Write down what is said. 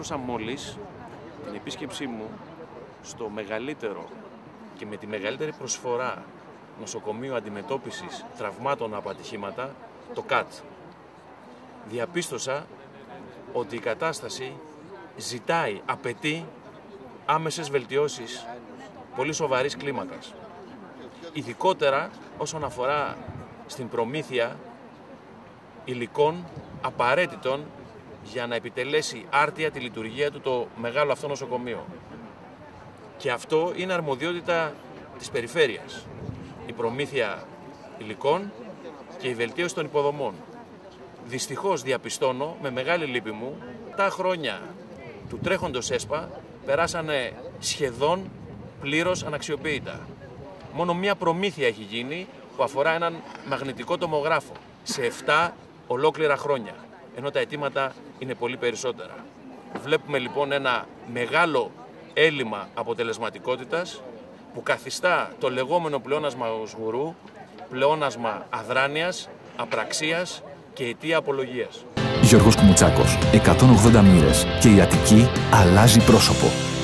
ολοκλήρωσα μόλις την επίσκεψή μου στο μεγαλύτερο και με τη μεγαλύτερη προσφορά νοσοκομείο αντιμετώπισης τραυμάτων από ατυχήματα, το ΚΑΤ. Διαπίστωσα ότι η κατάσταση απαιτεί άμεσες βελτιώσεις πολύ σοβαρής κλίμακας. Ειδικότερα όσον αφορά στην προμήθεια υλικών απαραίτητων για να επιτελέσει άρτια τη λειτουργία του το μεγάλο αυτό νοσοκομείο. Και αυτό είναι αρμοδιότητα της περιφέρειας. Η προμήθεια υλικών και η βελτίωση των υποδομών. Δυστυχώς διαπιστώνω με μεγάλη λύπη μου, τα χρόνια του τρέχοντος ΕΣΠΑ περάσανε σχεδόν πλήρως αναξιοποιητά. Μόνο μία προμήθεια έχει γίνει που αφορά έναν μαγνητικό τομογράφο σε 7 ολόκληρα χρόνια, ενώ τα αιτήματα είναι πολύ περισσότερα. Βλέπουμε λοιπόν ένα μεγάλο έλλειμμα αποτελεσματικότητας που καθιστά το λεγόμενο πλεόνασμα Σγουρού πλεόνασμα αδράνειας, απραξίας και αιτία απολογίας. Γιώργος Κουμουτσάκος, 180 μοίρες και η Αττική αλλάζει πρόσωπο.